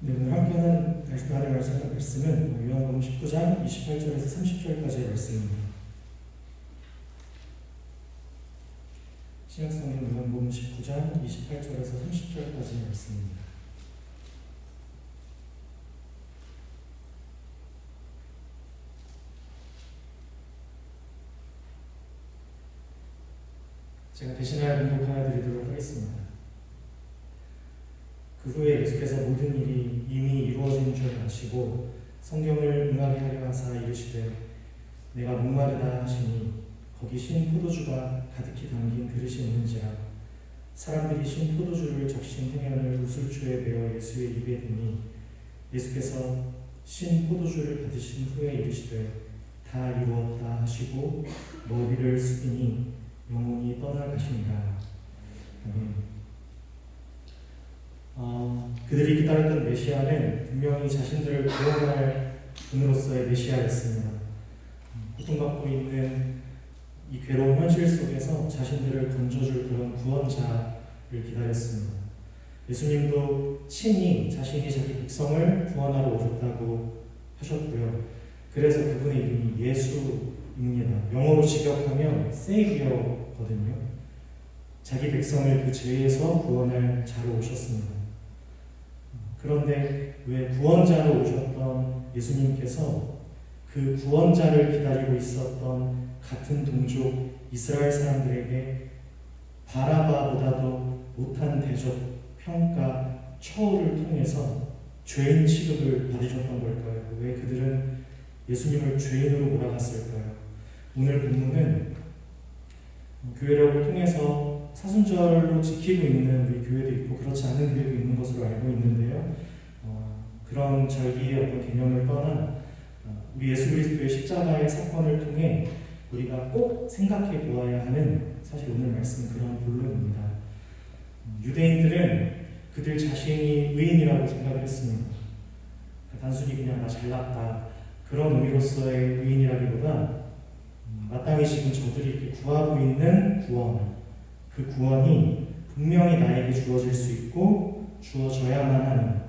네, 오늘 함께 하는 말씀은 요한복음 19장 28절에서 30절까지의 말씀입니다. 신약성경 요한복음 19장 28절에서 30절까지의 말씀입니다. 제가 대신하여 공독하여 드리도록 하겠습니다. 그 후에 예수께서 모든 일이 이미 이루어진 줄 아시고 성경을 응하게 하려 하사 이르시되 내가 목마르다 하시니 거기 신 포도주가 가득히 담긴 그릇이 있는지라 사람들이 신 포도주를 적신 해면을 우슬초에 베어 예수의 입에 대니 예수께서 신 포도주를 받으신 후에 이르시되 다 이루었다 하시고 머리를 숙이니 영혼이 떠나가시니라. 아멘. 그들이 기다렸던 메시아는 분명히 자신들을 구원할 분으로서의 메시아였습니다. 고통받고 있는 이 괴로운 현실 속에서 자신들을 건져줄 그런 구원자를 기다렸습니다. 예수님도 친히 자신이 자기 백성을 구원하러 오셨다고 하셨고요. 그래서 그분의 이름이 예수입니다. 영어로 직역하면 세이비어거든요. 자기 백성을 그 죄에서 구원할 자로 오셨습니다. 그런데 왜 구원자로 오셨던 예수님께서 그 구원자를 기다리고 있었던 같은 동족 이스라엘 사람들에게 바라바보다도 못한 대접, 평가, 처우를 통해서 죄인 취급을 받으셨던 걸까요? 왜 그들은 예수님을 죄인으로 몰아갔을까요? 오늘 본문은 교회력을 통해서 사순절로 지키고 있는 우리 교회도 있고 그렇지 않은 교회도 있는 것으로 알고 있는데요. 그런 절기의 어떤 개념을 떠나 우리 예수 그리스도의 십자가의 사건을 통해 우리가 꼭 생각해 보아야 하는 사실 오늘 말씀은 그런 본론입니다. 유대인들은 그들 자신이 의인이라고 생각을 했습니다. 단순히 그냥 나 잘났다 그런 의미로서의 의인이라기보다 마땅히 지금 저들이 이렇게 구하고 있는 구원, 그 구원이 분명히 나에게 주어질 수 있고 주어져야만 하는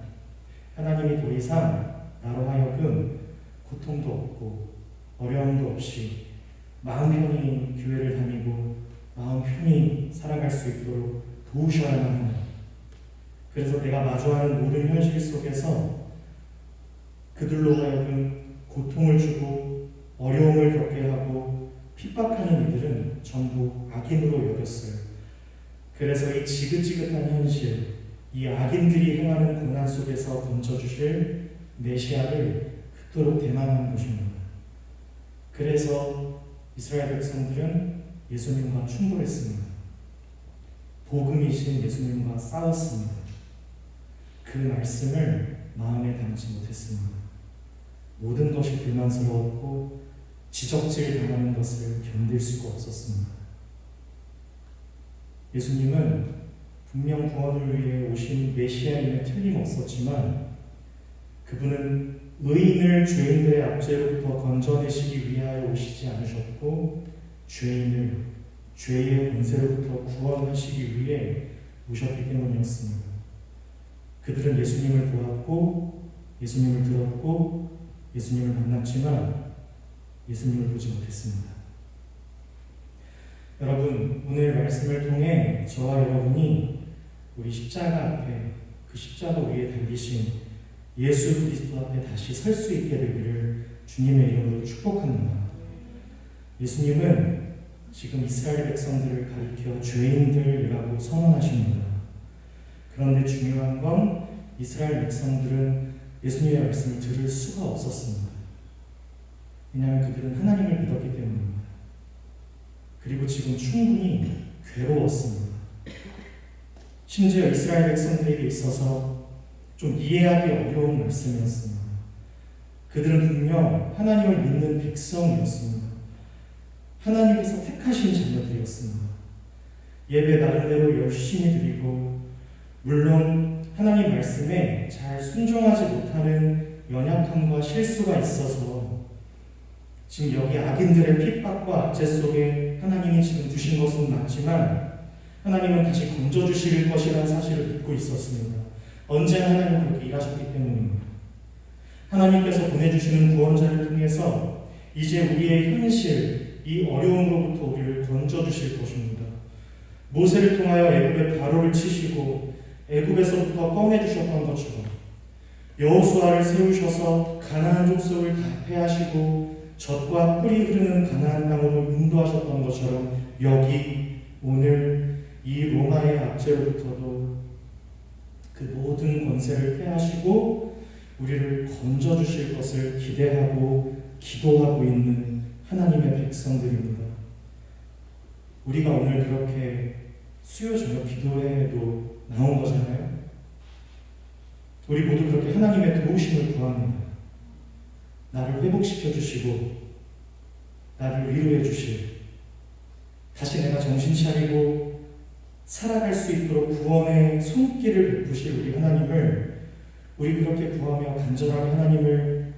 하나님이 더 이상 나로 하여금 고통도 없고 어려움도 없이 마음 편히 교회를 다니고 마음 편히 살아갈 수 있도록 도우셔야만 하는, 그래서 내가 마주하는 모든 현실 속에서 그들로 하여금 고통을 주고 어려움을 겪게 하고 핍박하는 이들은 전부 악인으로 여겼어요. 그래서 이 지긋지긋한 현실, 이 악인들이 행하는 고난 속에서 건져주실 메시아를 그토록 대망한 것입니다. 그래서 이스라엘 백성들은 예수님과 충돌했습니다. 복음이신 예수님과 싸웠습니다. 그 말씀을 마음에 담지 못했습니다. 모든 것이 불만스러웠고 지적질 당하는 것을 견딜 수가 없었습니다. 예수님은 분명 구원을 위해 오신 메시아임에 틀림없었지만 그분은 의인을 죄인들의 압제로부터 건져내시기 위하여 오시지 않으셨고 죄인을 죄의 권세로부터 구원하시기 위해 오셨기 때문이었습니다. 그들은 예수님을 보았고 예수님을 들었고 예수님을 만났지만 예수님을 보지 못했습니다. 여러분, 오늘 말씀을 통해 저와 여러분이 우리 십자가 앞에 그 십자가 위에 달리신 예수 그리스도 앞에 다시 설 수 있게 되기를 주님의 이름으로 축복합니다. 예수님은 지금 이스라엘 백성들을 가리켜 죄인들이라고 선언하십니다. 그런데 중요한 건 이스라엘 백성들은 예수님의 말씀을 들을 수가 없었습니다. 왜냐하면 그들은 하나님을 믿었기 때문입니다. 그리고 지금 충분히 괴로웠습니다. 심지어 이스라엘 백성들에게 있어서 좀 이해하기 어려운 말씀이었습니다. 그들은 분명 하나님을 믿는 백성이었습니다. 하나님께서 택하신 자녀들이었습니다. 예배 나름대로 열심히 드리고 물론 하나님 말씀에 잘 순종하지 못하는 연약함과 실수가 있어서 지금 여기 악인들의 핍박과 압제 속에 하나님이 지금 두신 것은 맞지만 하나님은 다시 건져주실 것이라는 사실을 믿고 있었습니다. 언제나 하나님 그렇게 일하셨기 때문입니다. 하나님께서 보내주시는 구원자를 통해서 이제 우리의 현실, 이 어려움으로부터 우리를 건져주실 것입니다. 모세를 통하여 애굽의 바로를 치시고 애굽에서부터 꺼내주셨던 것처럼 여호수아를 세우셔서 가나안 족속을 다 패하시고 젖과 꿀이 흐르는 가나안 땅으로 인도하셨던 것처럼 여기 오늘 이 로마의 압제로부터도 그 모든 권세를 패하시고 우리를 건져주실 것을 기대하고 기도하고 있는 하나님의 백성들입니다. 우리가 오늘 그렇게 수요 저녁 기도회에도 나온 거잖아요. 우리 모두 그렇게 하나님의 도우심을 구합니다. 나를 회복시켜 주시고 나를 위로해 주실, 다시 내가 정신 차리고 살아갈 수 있도록 구원의 손길을 베푸실 우리 하나님을 우리 그렇게 구하며 간절하게 하나님을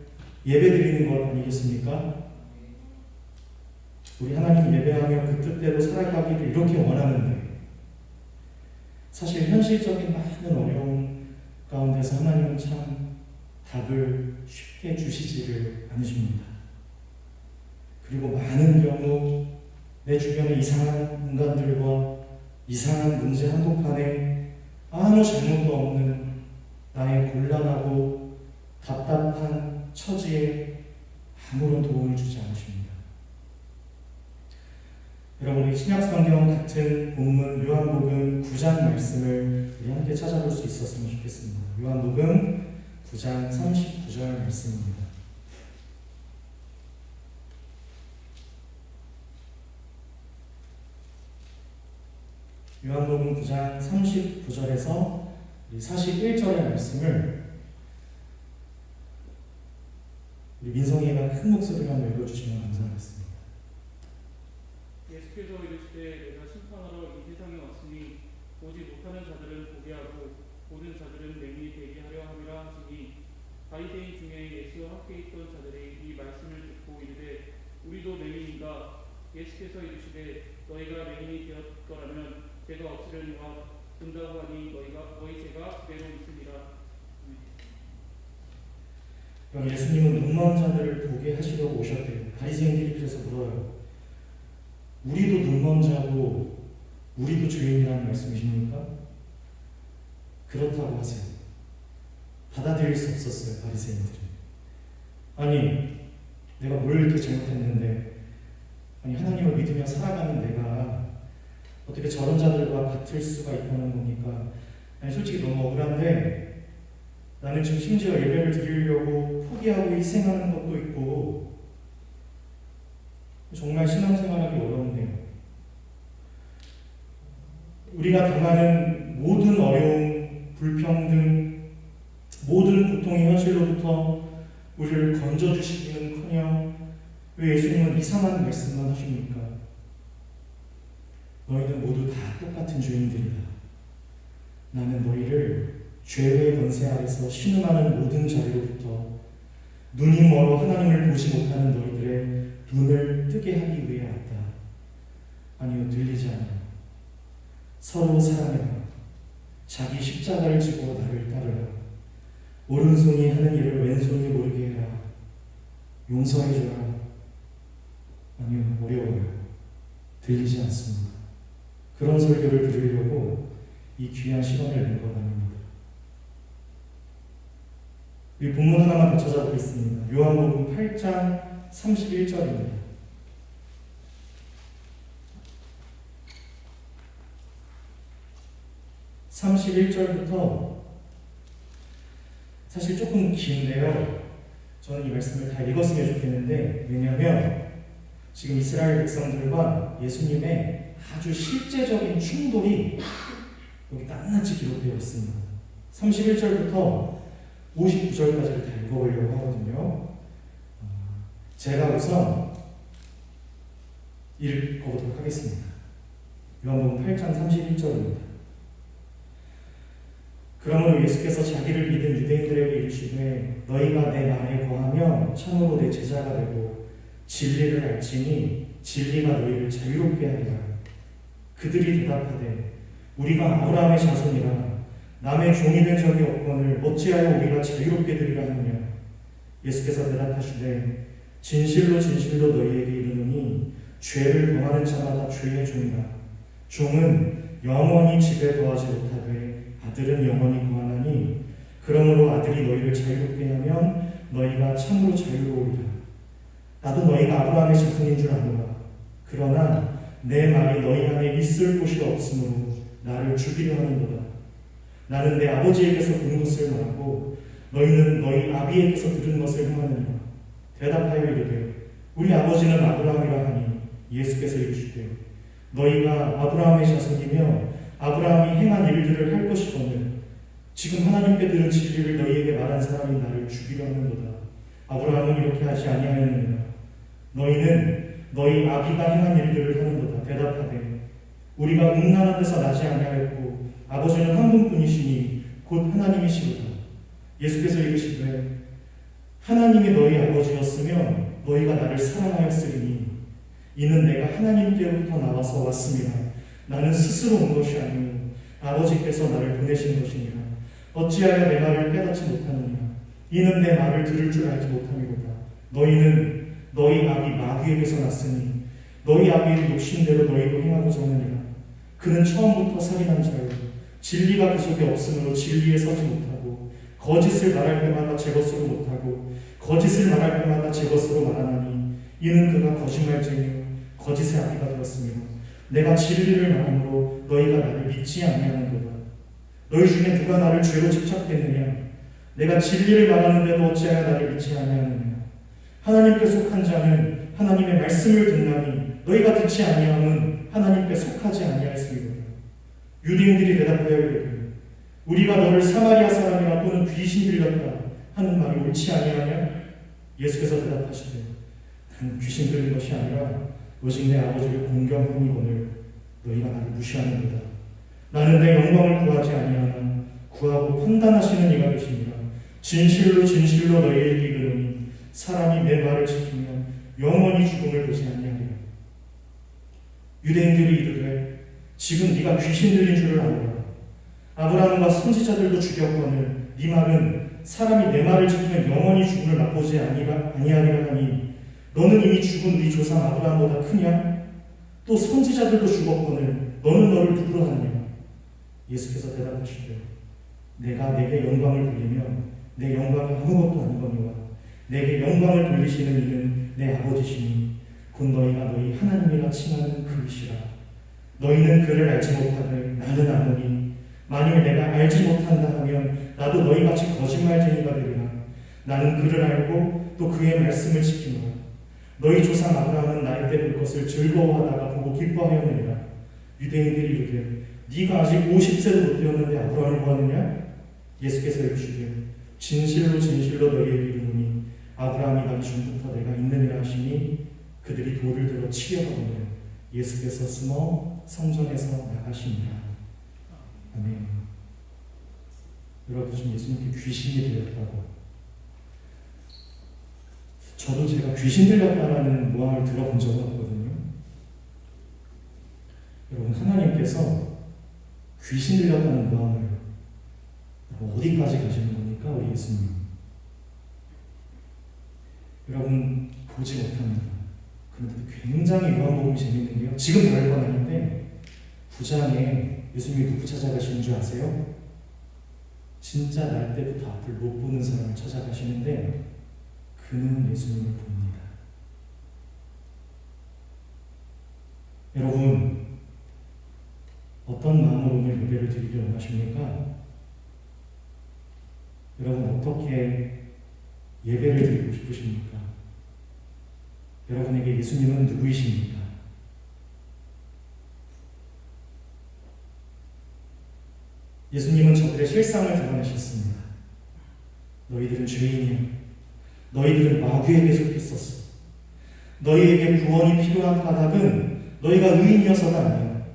예배드리는 것 아니겠습니까? 우리 하나님 예배하며 그 뜻대로 살아가기를 이렇게 원하는데 사실 현실적인 많은 어려움 가운데서 하나님은 참 답을 쉽게 주시지를 않으십니다. 그리고 많은 경우 내 주변의 이상한 인간들과 이상한 문제 한복판에 아무 잘못도 없는 나의 곤란하고 답답한 처지에 아무런 도움을 주지 않으십니다. 여러분, 우리 신약성경 같은 본문 요한복음 9장 말씀을 우리 함께 찾아볼 수 있었으면 좋겠습니다. 요한복음 9장 39절 말씀입니다. 요한복음 9장 39절에서 41절의 말씀을 우리 민성이가 큰 목소리로 한번 읽어주시면 감사하겠습니다. 예수께서 이르시되 내가 심판하러 이 세상에 왔으니 보지 못하는 자들은 보게 하고 보는 자들은 맹인이 되게 하려 함이라 하시니 바리새인 중에 예수와 함께 있던 자들이 이 말씀을 듣고 이르되 우리도 맹인인가? 예수께서 이르시되 너희가 맹인이 되었더라면 죄가 없으려니와 본다고 하니 너희 죄가 그대로 있으리라. 그럼 예수님은 눈먼 자들을 보게 하시려고 오셨대요. 바리새인들이 그래서 물어요. 우리도 눈먼 자고 우리도 죄인이라는 말씀이십니까? 그렇다고 하세요. 받아들일 수 없었어요, 바리새인들은. 아니, 내가 뭘 이렇게 잘못했는데, 아니 하나님을 믿으며 살아가는 내가 어떻게 저런 자들과 같을 수가 있다는 겁니까? 아니 솔직히 너무 억울한데 나는 지금 심지어 예배를 드리려고 포기하고 희생하는 것도 있고 정말 신앙생활하기 어려운데요. 우리가 당하는 모든 어려움, 불평등, 모든 고통의 현실로부터 우리를 건져주시기는커녕 왜 예수님은 이상한 말씀만 하십니까? 너희는 모두 다 똑같은 죄인들이다. 나는 너희를 죄의 권세 아래서 신음하는 모든 자리로부터 눈이 멀어 하나님을 보지 못하는 너희들의 눈을 뜨게 하기 위해 왔다. 아니요, 들리지 않아. 서로 사랑해라. 자기 십자가를 지고 나를 따르라. 오른손이 하는 일을 왼손이 모르게 해라. 용서해줘라. 아니요, 어려워요. 들리지 않습니다. 그런 설교를 들으려고 이 귀한 시간을 낸 것 아닙니다. 이 본문 하나만 더 찾아보겠습니다. 요한복음 8장 31절입니다. (31절부터) 사실 조금 긴데요. 저는 이 말씀을 다 읽었으면 좋겠는데 왜냐하면 지금 이스라엘 백성들과 예수님의 아주 실제적인 충돌이 여기 낱낱이 기록되어 있습니다. 31절부터 59절까지를 다 읽어보려고 하거든요. 제가 우선 읽어보도록 하겠습니다. 요한복음 8장 31절입니다. 그러므로 예수께서 자기를 믿은 유대인들에게 이르시되 너희가 내 말에 거하며 참으로 내 제자가 되고 진리를 알지니 진리가 너희를 자유롭게 하리라. 그들이 대답하되 우리가 아브라함의 자손이라 남의 종이 된 적이 없고 주였거늘 어찌하여 우리가 자유롭게 되리라 하느냐. 예수께서 대답하시되 진실로 진실로 너희에게 이르노니 죄를 범하는 자마다 죄의 종이라. 종은 영원히 집에 거하지 못하되 아들은 영원히 거하나니 그러므로 아들이 너희를 자유롭게 하면 너희가 참으로 자유로우리라. 나도 너희가 아브라함의 자손인 줄 아노라. 그러나 내 말이 너희 안에 있을 곳이 없으므로 나를 죽이려 하는도다. 나는 내 아버지에게서 본 것을 말하고 너희는 너희 아비에게서 들은 것을 행하느니라. 대답하여 이르되 우리 아버지는 아브라함이라 하니 예수께서 이르시되 너희가 아브라함의 자손이며 아브라함이 행한 일들을 할 것이거늘 지금 하나님께 들은 진리를 너희에게 말한 사람이 나를 죽이려 하는도다. 아브라함은 이렇게 하지 아니하였느니라. 너희는 너희 아비가 행한 일들을 하는도다. 대답하되 우리가 음란한 데서 나지 아니하였고 아버지는 한 분뿐이시니 곧 하나님이시로다. 예수께서 이르시되 하나님이 너희 아버지였으면 너희가 나를 사랑하였으리니 이는 내가 하나님께로부터 나와서 왔습니다. 나는 스스로 온 것이 아니오 아버지께서 나를 보내신 것이니라. 어찌하여 내 말을 깨닫지 못하느냐. 이는 내 말을 들을 줄 알지 못함이로다. 너희는 너희 아비 마귀에게서 났으니 너희 아비의 욕심대로 너희도 행하고자 하느니라. 그는 처음부터 살인한 자요 진리가 그 속에 없으므로 진리에 서지 못하고 거짓을 말할 때마다 제 것으로 못하고 거짓을 말할 때마다 제 것으로 말하나니 이는 그가 거짓말쟁이요 거짓의 아비가 되었으며 내가 진리를 말함으로 너희가 나를 믿지 아니하는도다. 너희 중에 누가 나를 죄로 집착했느냐. 내가 진리를 말하는데도 어찌하여 나를 믿지 아니하느냐. 하나님께 속한 자는 하나님의 말씀을 듣나니 너희가 듣지 아니함은 하나님께 속하지 아니하였음이로다. 유대인들이 대답하여 이르되 우리가 너를 사마리아 사람이라 또는 귀신 들렸다 하는 말이 옳지 아니하냐. 예수께서 대답하시되 나는 귀신 들린 것이 아니라 오직 내 아버지를 공경함이거늘 너희가 나를 무시하는도다. 나는 내 영광을 구하지 아니하나 구하고 판단하시는 이가 계시니라. 진실로 진실로 너희에게 이르노니 사람이 내 말을 지키면 영원히 죽음을 보지 아니하리라. 유대인들이 이르되 지금 네가 귀신 들린 줄을 아노라. 아브라함과 선지자들도 죽였거늘 네 말은 사람이 내 말을 지키면 영원히 죽음을 맛보지 아니하리라 하니 너는 이미 죽은 네 조상 아브라함보다 크냐? 또 선지자들도 죽었거늘 너는 너를 누구로 하느냐? 예수께서 대답하시되 내가 내게 영광을 돌리면 내 영광이 아무것도 아니거니와 내게 영광을 돌리시는 이는 내 아버지시니 곧 너희가 너희 하나님이라 칭하는 그이시라. 너희는 그를 알지 못하되 나는 아노니 만일 내가 알지 못한다 하면 나도 너희같이 거짓말쟁이가 되리라. 나는 그를 알고 또 그의 말씀을 지키노라. 너희 조상 아브라함은 나이 때 볼 것을 즐거워하다가 보고 기뻐하였느니라. 유대인들이 이르되 네가 아직 50세도 못 되었는데 아브라함을 보았느냐? 예수께서 이르시되 진실로 진실로 너희에게 이르노니 아브라함이 가기 전부터 내가 있느니라 하시니 그들이 돌을 들어 치려 하거늘 예수께서 숨어 성전에서 나가시니라. 아멘. 여러분 지금 예수님께 귀신이 들렸다고. 저도 제가 귀신 들렸다라는 모함을 들어본 적은 없거든요. 여러분 하나님께서 귀신 들렸다는 모함을 어디까지 가시는 겁니까? 우리 예수님. 여러분 보지 못합니다. 그런데 굉장히 요한복음이 재밌는 게요. 지금 다룰 건 아닌데 9장에 예수님이 누구 찾아가시는 줄 아세요? 진짜 날 때부터 앞을 못 보는 사람을 찾아가시는데 그는 예수님을 봅니다. 여러분 어떤 마음으로 오늘 예배를 드리길 원하십니까? 여러분 어떻게 예배를 드리고 싶으십니까? 여러분에게 예수님은 누구이십니까? 예수님은 저들의 실상을 드러내셨습니다. 너희들은 죄인이야. 너희들은 마귀에게 속했었어. 너희에게 구원이 필요한 까닭은 너희가 의인이어서가 아니야.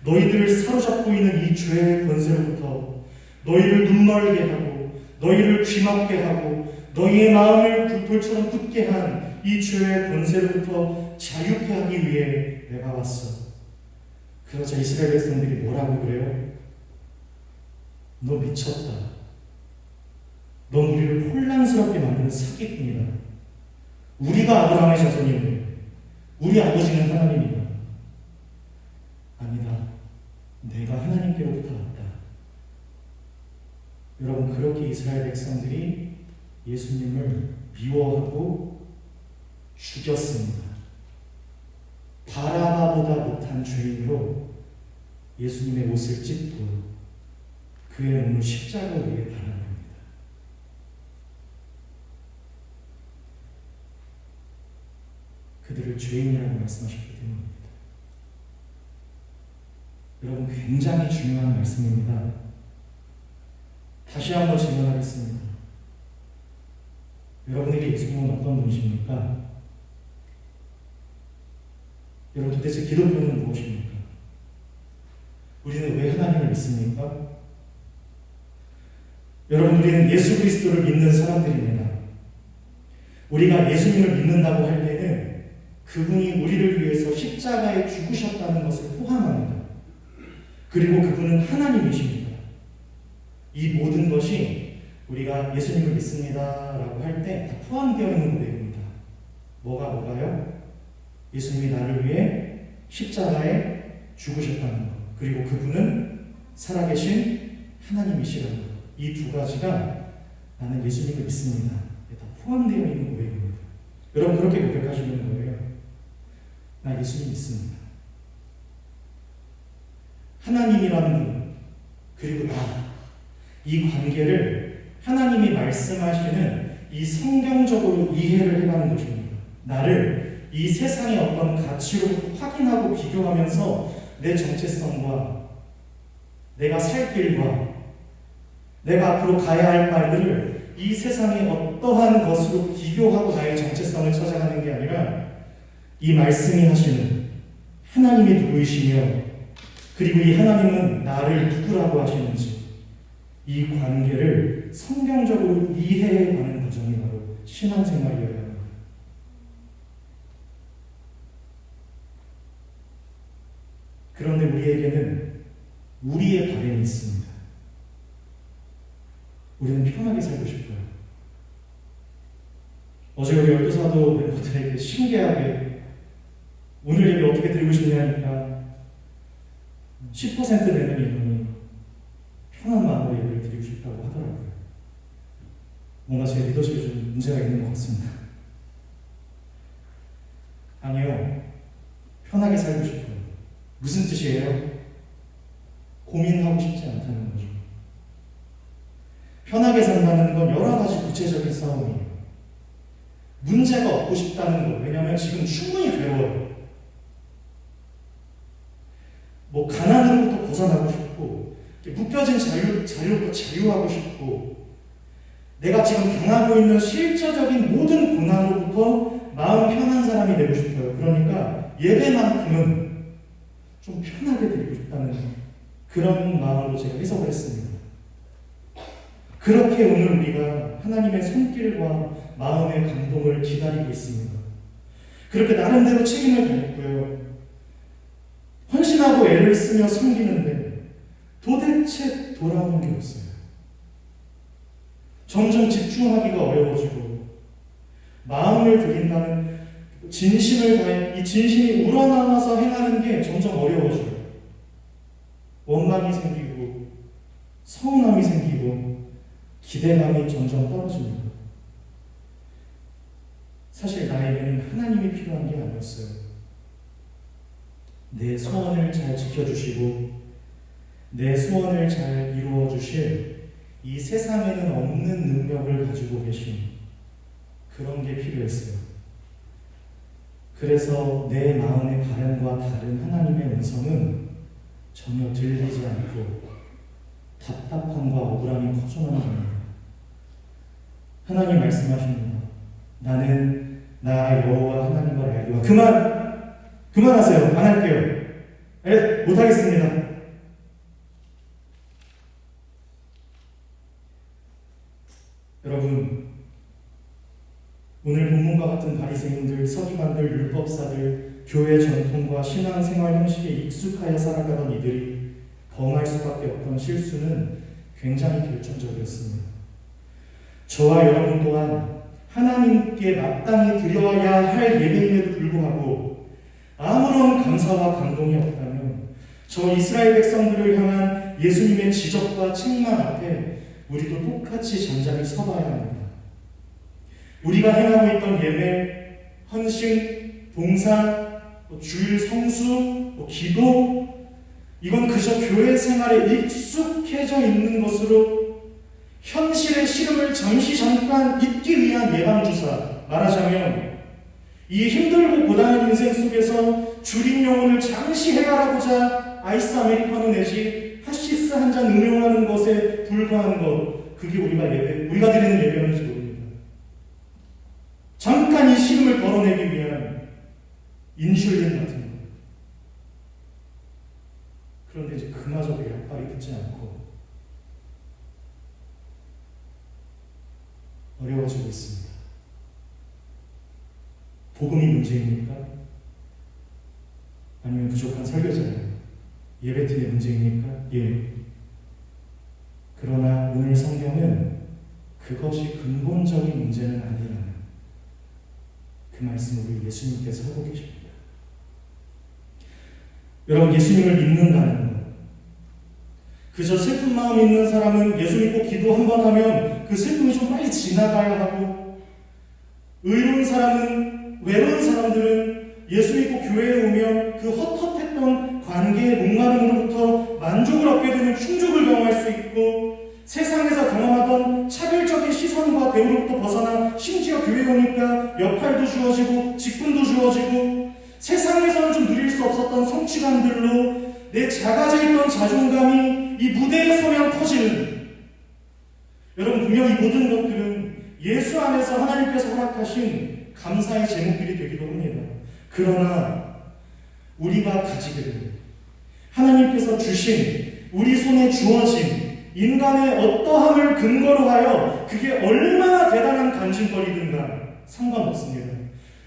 너희들을 사로잡고 있는 이 죄의 권세로부터 너희를 눈멀게 하고 너희를 귀막게 하고 너희의 마음을 돌처럼 굳게 한 이 죄의 권세로부터 자유케 하기 위해 내가 왔어. 그러자 이스라엘 백성들이 뭐라고 그래요? 너 미쳤다. 넌 우리를 혼란스럽게 만드는 사기꾼이다. 우리가 아브라함의 자손인데 우리 아버지는 하나님이다. 아니다. 내가 하나님께로부터 왔다. 여러분, 그렇게 이스라엘 백성들이 예수님을 미워하고 죽였습니다. 바라바보다 못한 죄인으로 예수님의 옷을 찢고 그의 몸을 십자가 위에 달아냅니다. 그들을 죄인이라고 말씀하셨기 때문입니다. 여러분, 굉장히 중요한 말씀입니다. 다시 한번 질문하겠습니다. 여러분에게 예수님은 어떤 분이십니까? 여러분, 도대체 기독교는 무엇입니까? 우리는 왜 하나님을 믿습니까? 여러분, 우리는 예수 그리스도를 믿는 사람들입니다. 우리가 예수님을 믿는다고 할 때는 그분이 우리를 위해서 십자가에 죽으셨다는 것을 포함합니다. 그리고 그분은 하나님이십니다. 이 모든 것이 우리가 예수님을 믿습니다 라고 할 때 다 포함되어 있는 고백입니다. 뭐가요? 예수님이 나를 위해 십자가에 죽으셨다는 것, 그리고 그분은 살아계신 하나님이시라는 것, 이 두 가지가 나는 예수님을 믿습니다 다 포함되어 있는 고백입니다. 여러분, 그렇게 고백하시는 거예요. 나 예수님 믿습니다. 하나님이라는 분, 그리고 나, 이 관계를 하나님이 말씀하시는 이 성경적으로 이해를 해가는 것입니다. 나를 이 세상의 어떤 가치로 확인하고 비교하면서 내 정체성과 내가 살 길과 내가 앞으로 가야 할 말들을 이 세상의 어떠한 것으로 비교하고 나의 정체성을 찾아가는 게 아니라 이 말씀이 하시는 하나님이 누구이시며 그리고 이 하나님은 나를 누구라고 하시는지 이 관계를 성경적으로 이해해가는 과정이 바로 신앙생활이어야 합니다. 그런데 우리에게는 우리의 바램이 있습니다. 우리는 편하게 살고 싶어요. 어제 우리 열두사도 멤버들에게 신기하게 오늘 예배 어떻게 드리고 싶냐니까 10% 되는 인원이 편한 마음으로 예배를 드리고 싶다고 하더라고요. 뭔가 제 리더십에 좀 문제가 있는 것 같습니다. 아니요. 편하게 살고 싶어요. 무슨 뜻이에요? 고민하고 싶지 않다는 거죠. 편하게 산다는 건 여러 가지 구체적인 싸움이에요. 문제가 없고 싶다는 거. 왜냐하면 지금 충분히 괴로워요. 뭐 가난으로부터 벗어나고 싶고 묶여진 자유로부터 자유하고 싶고 내가 지금 당하고 있는 실제적인 모든 고난으로부터 마음 편한 사람이 되고 싶어요. 그러니까 예배만큼은 좀 편하게 드리고 싶다는 그런 마음으로 제가 해석을 했습니다. 그렇게 오늘 우리가 하나님의 손길과 마음의 감동을 기다리고 있습니다. 그렇게 나름대로 책임을 다했고요. 헌신하고 애를 쓰며 섬기는데 도대체 돌아오는 게 없어요. 점점 집중하기가 어려워지고 마음을 드린다는 진심을 다해 이 진심이 우러나와서 행하는 게 점점 어려워져요. 원망이 생기고 서운함이 생기고 기대감이 점점 떨어집니다. 사실 나에게는 하나님이 필요한 게 아니었어요. 내 소원을 잘 지켜주시고 내 소원을 잘 이루어 주실 이 세상에는 없는 능력을 가지고 계신 그런 게 필요했어요. 그래서 내 마음의 바람과 다른 하나님의 음성은 전혀 들리지 않고 답답함과 억울함이 커져만 갑니다. 하나님 말씀하십니다. 나는 나 여호와 하나님을 알기와 그만하세요. 안 할게요. 못하겠습니다. 여러분, 오늘 본문과 같은 바리새인들, 서기관들, 율법사들, 교회 전통과 신앙생활 형식에 익숙하여 살아가던 이들이 범할 수밖에 없던 실수는 굉장히 결정적이었습니다. 저와 여러분 또한 하나님께 마땅히 드려야 할 예배임에도 불구하고 아무런 감사와 감동이 없다면 저 이스라엘 백성들을 향한 예수님의 지적과 책망 앞에 우리도 똑같이 잠잠히 서봐야 합니다. 우리가 행하고 있던 예배, 헌신, 봉사, 주일 성수, 기도, 이건 그저 교회 생활에 익숙해져 있는 것으로 현실의 시름을 잠깐 잊기 위한 예방주사, 말하자면 이 힘들고 고단한 인생 속에서 줄인 영혼을 잠시 해결하고자 아이스 아메리카노 내지 핫시스 한 잔 응용하는 것에 불과한 것, 그게 우리가 드리는 예배였는지 모릅니다. 잠깐 이 시름을 덜어내기 위한 인슐린 같은 것. 그런데 이제 그마저도 약발이 듣지 않고 어려워지고 있습니다. 복음이 문제입니까? 아니면 부족한 설교자예요? 예배팀의 문제입니까? 예. 그러나 오늘 성경은 그것이 근본적인 문제는 아니라는 그 말씀을 우리 예수님께서 하고 계십니다. 여러분, 예수님을 믿는다는 것, 그저 슬픈 마음 있는 사람은 예수 믿고 기도 한 번 하면 그 슬픔이 좀 빨리 지나가야 하고, 의로운 사람은, 외로운 사람들은 예수 믿고 교회에 오면 그 헛헛했던 관계의 목마름으로부터 만족을 얻게 되는 충족을 경험할 수 있고, 세상에서 경험하던 차별적인 시선과 대우로부터 벗어나 심지어 교회에 오니까 역할도 주어지고 직분도 주어지고 세상에서는 좀 누릴 수 없었던 성취감들로 내 작아져 있던 자존감이 이 무대에 서면 커지는, 여러분, 분명 이 모든 것들은 예수 안에서 하나님께서 허락하신 감사의 제목들이 되기도 합니다. 그러나 우리가 가지게 되는, 하나님께서 주신, 우리 손에 주어진 인간의 어떠함을 근거로 하여 그게 얼마나 대단한 간증거리든가 상관없습니다.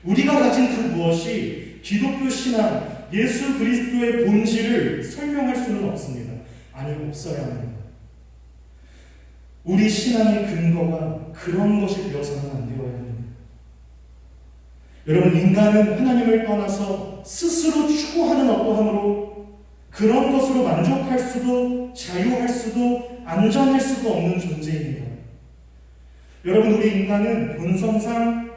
우리가 가진 그 무엇이 기독교 신앙, 예수 그리스도의 본질을 설명할 수는 없습니다. 아니, 없어야 합니다. 우리 신앙의 근거가 그런 것이 되어서는 안 되어야 합니다. 여러분, 인간은 하나님을 떠나서 스스로 추구하는 어떠함으로 그런 것으로 만족할 수도 자유할 수도 안전할 수도 없는 존재입니다. 여러분, 우리 인간은 본성상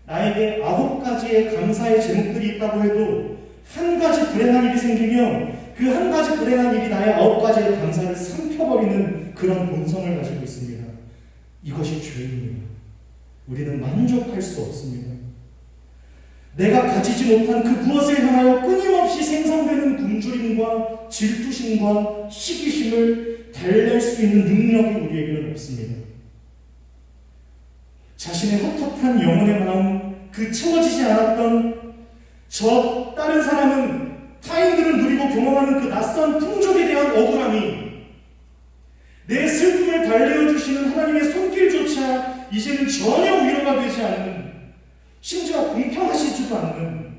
나에게 9가지의 감사의 제목들이 있다고 해도 한 가지 불행한 일이 생기면 그 한 가지 불행한 일이 나의 9가지의 감사를 삼켜버리는 그런 본성을 가지고 있습니다. 이것이 죄입니다. 우리는 만족할 수 없습니다. 내가 가지지 못한 그 무엇을 향하여 끊임없이 생성되는 굶주림과 질투심과 시기심을 달랠 수 있는 능력이 우리에게는 없습니다. 자신의 헛헛한 영혼의 마음, 그 채워지지 않았던 저 다른 사람은, 타인들은 누리고 경험하는 그 낯선 풍족에 대한 억울함이 내 슬픔을 달래어주시는 하나님의 손길조차 이제는 전혀 위로가 되지 않는, 심지어 공평하시지도 않는,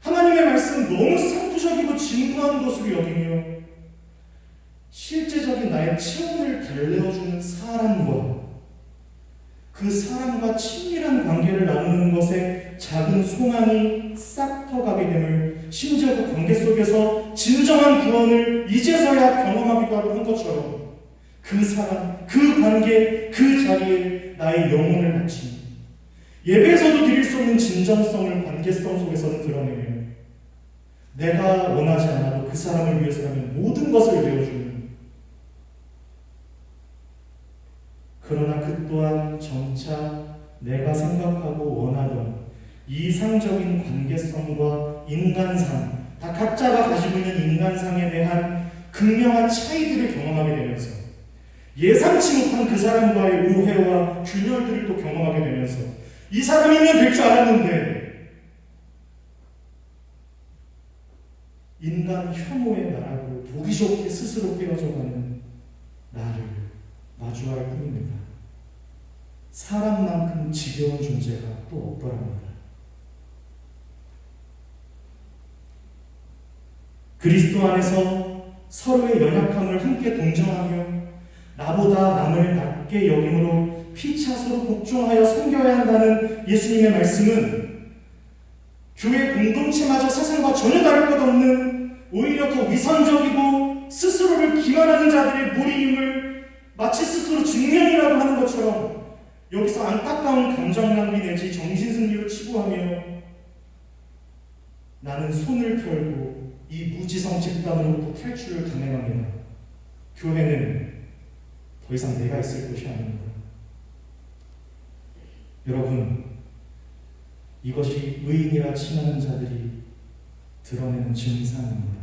하나님의 말씀 너무 상투적이고 진부한 것으로 여기며 실제적인 나의 체온을 달래어주는 사람과 그 사람과 친밀한 관계를 나누는 것에 작은 소망이 싹 터가게 됨을, 심지어 그 관계 속에서 진정한 구원을 이제서야 경험하기도 하고 한 것처럼 그 사람, 그 관계, 그 자리에 나의 영혼을 바치는, 예배에서도 드릴 수 없는 진정성을 관계성 속에서는 드러내며 내가 원하지 않아도 그 사람을 위해서라면 모든 것을 내어주는, 그러나 그 또한 점차 내가 생각하고 원하던 이상적인 관계성과 인간상, 다 각자가 가지고 있는 인간상에 대한 극명한 차이들을 경험하게 되면서 예상치 못한 그 사람과의 오해와 균열들을 또 경험하게 되면서 이 사람이면 될 줄 알았는데 인간 혐오의 나라고 보기 좋게 스스로 깨어져가는 나를 마주할 뿐입니다. 사람만큼 지겨운 존재가 또 없더랍니다. 그리스도 안에서 서로의 연약함을 함께 동정하며 나보다 남을 낮게 여김으로 피차 서로 복종하여 섬겨야 한다는 예수님의 말씀은 교회 공동체마저 세상과 전혀 다를 것 없는 오히려 더 위선적이고 스스로를 기만하는 자들의 무리임을 마치 스스로 증명이라고 하는 것처럼 여기서 안타까운 감정 낭비 내지 정신승리로 치부하며 나는 손을 털고 이 무지성 집단으로부터 탈출을 감행합니다. 교회는 더 이상 내가 있을 곳이 아닙니다. 여러분, 이것이 의인이라 칭하는 자들이 드러내는 증상입니다.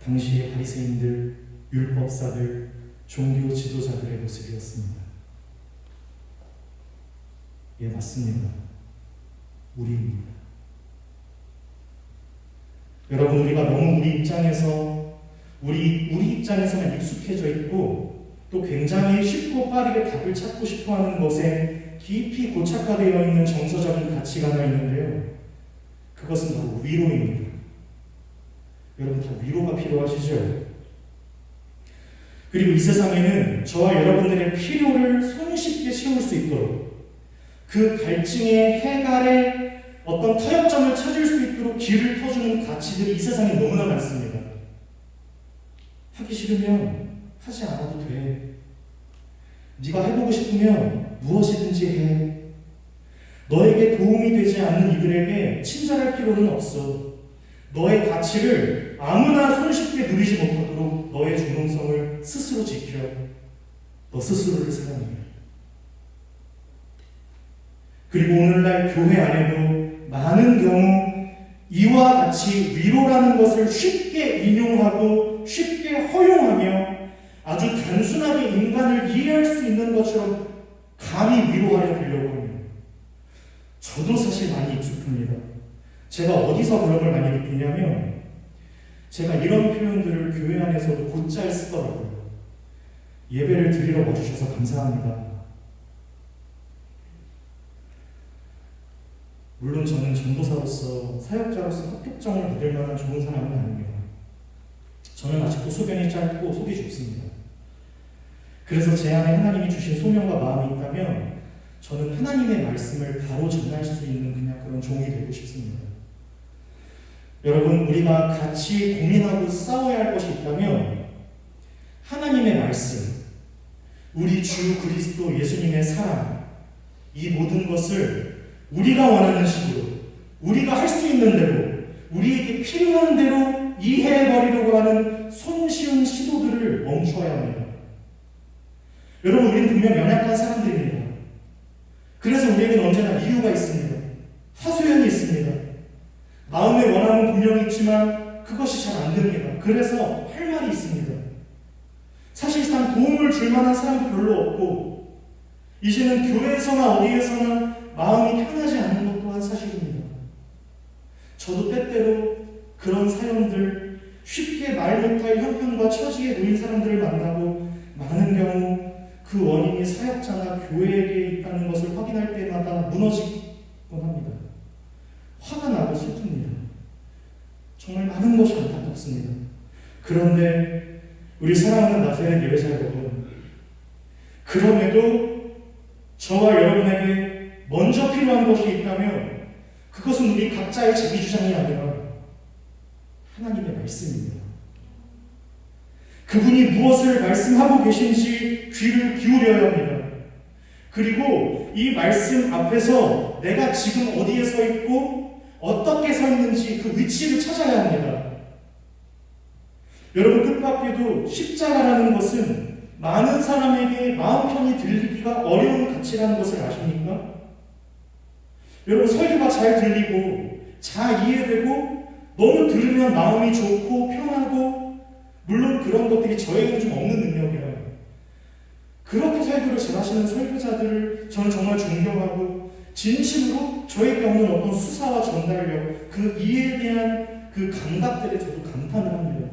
당시의 바리새인들, 율법사들, 종교 지도자들의 모습이었습니다. 예, 맞습니다. 우리입니다. 여러분, 우리가 너무 우리 입장에서만 익숙해져 있고 또 굉장히 쉽고 빠르게 답을 찾고 싶어하는 것에 깊이 고착화되어 있는 정서적인 가치가 하나 있는데요. 그것은 바로 위로입니다. 여러분, 다 위로가 필요하시죠? 그리고 이 세상에는 저와 여러분들의 필요를 손쉽게 채울 수 있도록 그 갈증의 해갈에 어떤 타협점을 찾을 수 있도록 길을 터주는 가치들이 이 세상에 너무나 많습니다. 하기 싫으면 하지 않아도 돼. 네가 해보고 싶으면 무엇이든지 해. 너에게 도움이 되지 않는 이들에게 친절할 필요는 없어. 너의 가치를 아무나 손쉽게 누리지 못하도록 너의 존엄성을 스스로 지켜. 너 스스로를 사랑해. 그리고 오늘날 교회 안에도 많은 경우 이와 같이 위로라는 것을 쉽게 인용하고 쉽게 허용하며 아주 단순하게 인간을 이해할 수 있는 것처럼 감히 위로하려 들려고 합니다. 저도 사실 많이 익숙합니다. 제가 어디서 그런 걸 많이 느끼냐면 제가 이런 표현들을 교회 안에서도 곧잘 쓰더라고요. 예배를 드리러 와주셔서 감사합니다. 물론 저는 전도사로서 사역자로서 합격점을 받을 만한 좋은 사람은 아닙니다. 저는 아직도 소변이 짧고 속이 좁습니다. 그래서 제 안에 하나님이 주신 소명과 마음이 있다면 저는 하나님의 말씀을 바로 전할 수 있는 그냥 그런 종이 되고 싶습니다. 여러분, 우리가 같이 고민하고 싸워야 할 것이 있다면 하나님의 말씀, 우리 주 그리스도 예수님의 사랑, 이 모든 것을 우리가 원하는 식으로, 우리가 할 수 있는 대로, 우리에게 필요한 대로 이해해버리려고 하는 손쉬운 시도들을 멈춰야 합니다. 여러분, 우리는 분명 연약한 사람들입니다. 그래서 우리에게는 언제나 이유가 있습니다. 하소연이 있습니다. 마음의 원함은 분명히 있지만 그것이 잘 안 됩니다. 그래서 할 말이 있습니다. 사실상 도움을 줄 만한 사람도 별로 없고 이제는 교회에서나 어디에서나 마음이 편하지 않은 것 또한 사실입니다. 저도 때때로 그런 사연들, 쉽게 말 못할 형편과 처지에 놓인 사람들을 만나고 많은 경우 그 원인이 사역자나 교회에게 있다는 것을 확인할 때마다 무너지곤 합니다. 화가 나고 슬픕니다. 정말 많은 것이 안타깝습니다. 그런데 우리 사랑하는 나사렛 예배자 여러분, 그럼에도 저와 여러분에게 먼저 필요한 것이 있다면 그것은 우리 각자의 자기 주장이 아니라 하나님의 말씀입니다. 그분이 무엇을 말씀하고 계신지 귀를 기울여야 합니다. 그리고 이 말씀 앞에서 내가 지금 어디에 서 있고 어떻게 서 있는지 그 위치를 찾아야 합니다. 여러분, 뜻밖에도 십자가라는 것은 많은 사람에게 마음 편히 들리기가 어려운 가치라는 것을 아십니까? 여러분, 설교가 잘 들리고 잘 이해되고 너무 들으면 마음이 좋고 편하고 물론 그런 것들이 저에게는 좀 없는 능력이라요. 그렇게 설교를 잘하시는 설교자들을 저는 정말 존경하고 진심으로 저에게 없는 어떤 수사와 전달력, 그 이해에 대한 그 감각들에 저도 감탄을 합니다.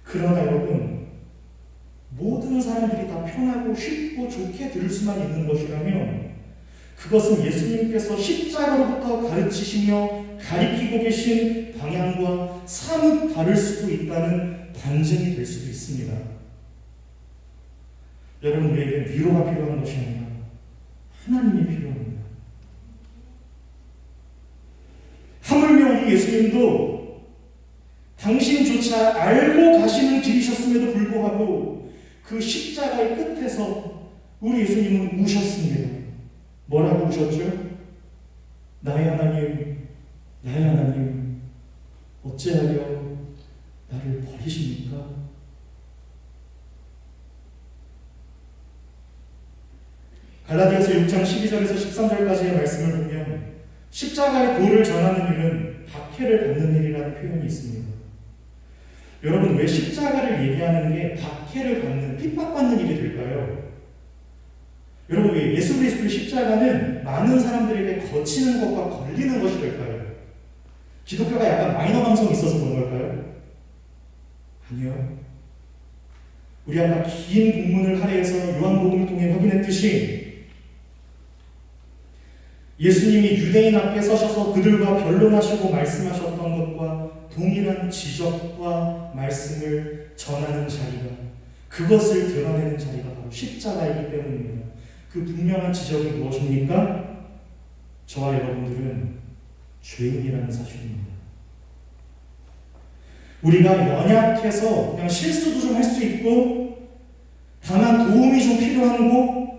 그러나 여러분, 모든 사람들이 다 편하고 쉽고 좋게 들을 수만 있는 것이라면 그것은 예수님께서 십자가로부터 가르치시며 가리키고 계신 방향과 사뭇 다를 수도 있다는 반증이 될 수도 있습니다. 여러분, 우리에게 위로가 필요한 것이 아니라 하나님이 필요합니다. 하물며 우리 예수님도 당신조차 알고 가시는 길이셨음에도 불구하고 그 십자가의 끝에서 우리 예수님은 우셨습니다. 뭐라고 우셨죠? 나의 하나님, 나의 하나님, 어찌하여 나를 버리십니까? 갈라디아서 6장 12절에서 13절까지의 말씀을 보면 십자가의 도를 전하는 일은 박해를 받는 일이라는 표현이 있습니다. 여러분, 왜 십자가를 얘기하는 게 박해를 받는, 핍박받는 일이 될까요? 여러분, 왜 예수 그리스도의 십자가는 많은 사람들에게 거치는 것과 걸리는 것이 될까요? 기독교가 약간 마이너 감성이 있어서 그런 걸까요? 아니요. 우리 아까 긴 본문을 할애해서 요한복음을 통해 확인했듯이 예수님이 유대인 앞에 서셔서 그들과 변론하시고 말씀하셨던 것과 동일한 지적과 말씀을 전하는 자리가, 그것을 드러내는 자리가 바로 십자가이기 때문입니다. 그 분명한 지적이 무엇입니까? 저와 여러분들은 죄인이라는 사실입니다. 우리가 연약해서 그냥 실수도 좀 할 수 있고, 다만 도움이 좀 필요하고,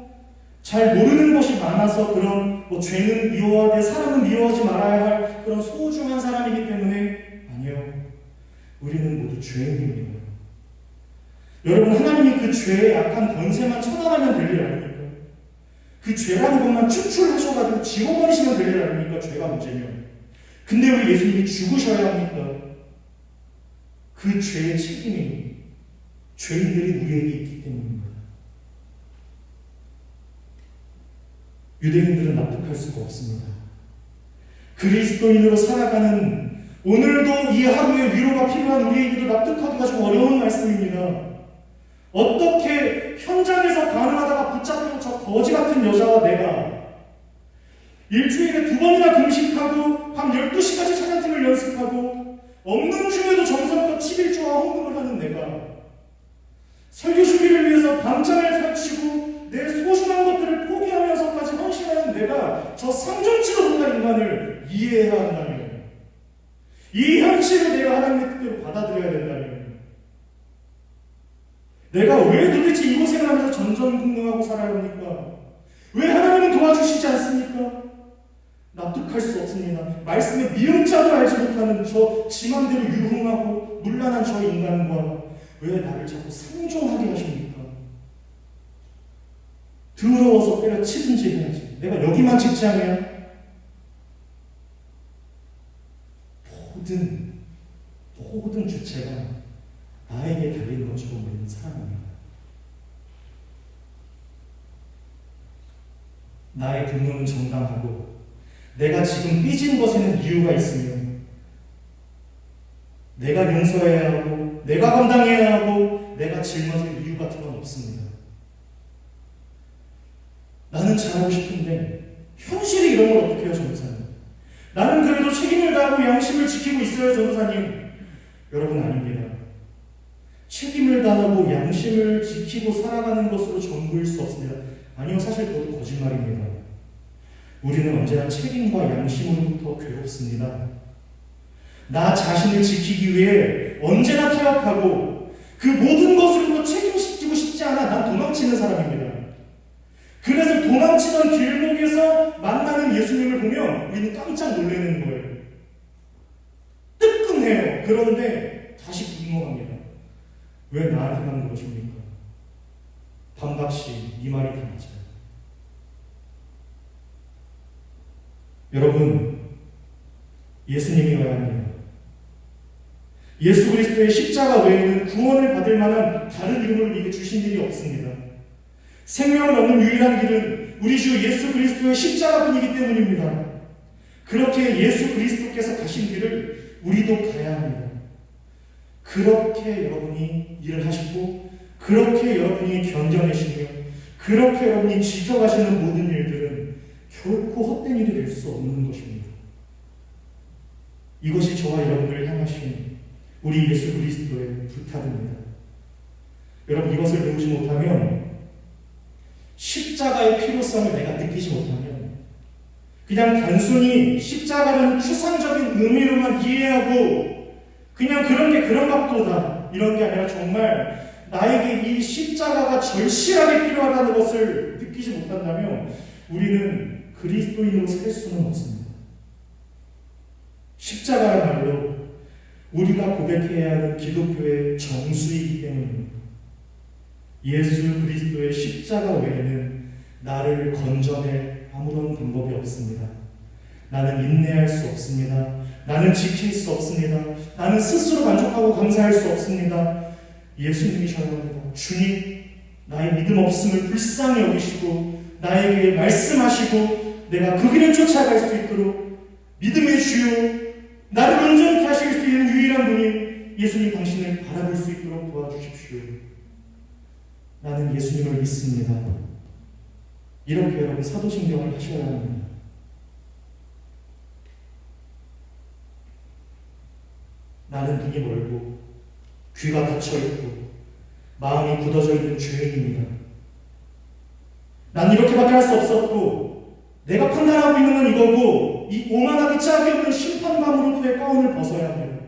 잘 모르는 것이 많아서 그런 죄는 미워하되 사람은 미워하지 말아야 할 그런 소중한 사람이기 때문에, 아니요, 우리는 모두 죄인입니다. 여러분, 하나님이 그 죄의 약한 권세만 쳐나가면 될 일 아닙니까? 그 죄라는 것만 추출하셔가지고 지워버리시면 될 일 아닙니까? 죄가 문제면. 근데 왜 예수님이 죽으셔야 합니까? 그 죄의 책임이 죄인들이 우리에게 있기 때문입니다. 유대인들은 납득할 수가 없습니다. 그리스도인으로 살아가는 오늘도 이 하루의 위로가 필요한 우리에게도 납득하기가 좀 어려운 말씀입니다. 어떻게 현장에서 가능하다가 붙잡힌 저 거지 같은 여자와 내가 일주일에 2번이나 금식하고 밤 12시까지 찬양팀을 연습하고 없는 중에도 정성껏 11조와 헌금을 하는 내가 설교 준비를 위해서 밤잠을 설치고 내 소중한 것들을 포기하면서까지 헌신하는 내가 저 상종치도 못할 인간을 이해해야 한다면, 이 현실을 내가 하나님의 뜻대로 받아들여야 된다면, 내가 왜 도대체 이곳에 가면서 전전긍긍하고 살아야 합니까? 왜 하나님은 도와주시지 않습니까? 납득할 수 없습니다. 말씀의 미음자도 알지 못하는 저 지맘대로 유흥하고 문란한 저 인간과 왜 나를 자꾸 상종하게 하십니까? 더러워서 때려치든지 해야지. 내가 여기만 직장이야? 모든 주체가 나에게 달린 것처럼 보이는 사람입니다. 나의 분노는 정당하고 내가 지금 삐진 것에는 이유가 있으며 내가 용서해야 하고 내가 감당해야 하고 내가 짊어질 이유 같은 건 없습니다. 나는 잘하고 싶은데 현실이 이런 걸 어떻게 해요, 전도사님? 나는 그래도 책임을 다하고 양심을 지키고 있어요, 전도사님. 여러분, 아닙니다. 책임을 다하고 양심을 지키고 살아가는 것으로 전부일 수 없습니다. 아니요, 사실 그것도 거짓말입니다. 우리는 언제나 책임과 양심으로부터 괴롭습니다. 나 자신을 지키기 위해 언제나 타협하고 그 모든 것으로부터 책임지고 싶지 않아 난 도망치는 사람입니다. 그래서 도망치던 길목에서 만나는 예수님을 보면 우리는 깜짝 놀라는 거예요. 뜨끔해요. 그런데 다시 분노합니다. 왜 나한테만 그러십니까? 반박시 이 말이 다 맞아요. 여러분, 예수님이 와야 합니다. 예수 그리스도의 십자가 외에는 구원을 받을 만한 다른 이름을 우리에게 주신 일이 없습니다. 생명을 얻는 유일한 길은 우리 주 예수 그리스도의 십자가뿐이기 때문입니다. 그렇게 예수 그리스도께서 가신 길을 우리도 가야 합니다. 그렇게 여러분이 일을 하시고 그렇게 여러분이 견뎌내시며 그렇게 여러분이 지켜가시는 모든 일들은 결코 헛된 일이 될 수 없는 것입니다. 이것이 저와 여러분을 향하신 우리 예수 그리스도의 부탁입니다. 여러분, 이것을 배우지 못하면 십자가의 필요성을 내가 느끼지 못하면 그냥 단순히 십자가라는 추상적인 의미로만 이해하고 그냥 그런 게 그런가 보다 이런 게 아니라 정말 나에게 이 십자가가 절실하게 필요하다는 것을 느끼지 못한다면 우리는 그리스도인으로 살 수는 없습니다. 십자가야말로 우리가 고백해야 하는 기독교의 정수이기 때문입니다. 예수 그리스도의 십자가 외에는 나를 건져낼 아무런 방법이 없습니다. 나는 인내할 수 없습니다. 나는 지킬 수 없습니다. 나는 스스로 만족하고 감사할 수 없습니다. 예수님이셔야 합니다. 주님, 나의 믿음 없음을 불쌍히 여기시고 나에게 말씀하시고 내가 그 길을 쫓아갈 수 있도록 믿음의 주요 나를 온전케 하실 수 있는 유일한 분인 예수님 당신을 바라볼 수 있도록 도와주십시오. 나는 예수님을 믿습니다. 이렇게 여러분 사도신경을 하셔야 합니다. 나는 눈이 멀고 귀가 닫혀있고 마음이 굳어져 있는 죄인입니다. 난 이렇게밖에 할 수 없었고 내가 판단하고 있는 건 이거고 이 오만하기 짝이 없는 심판감으로부터의 가운을 벗어야 합니다.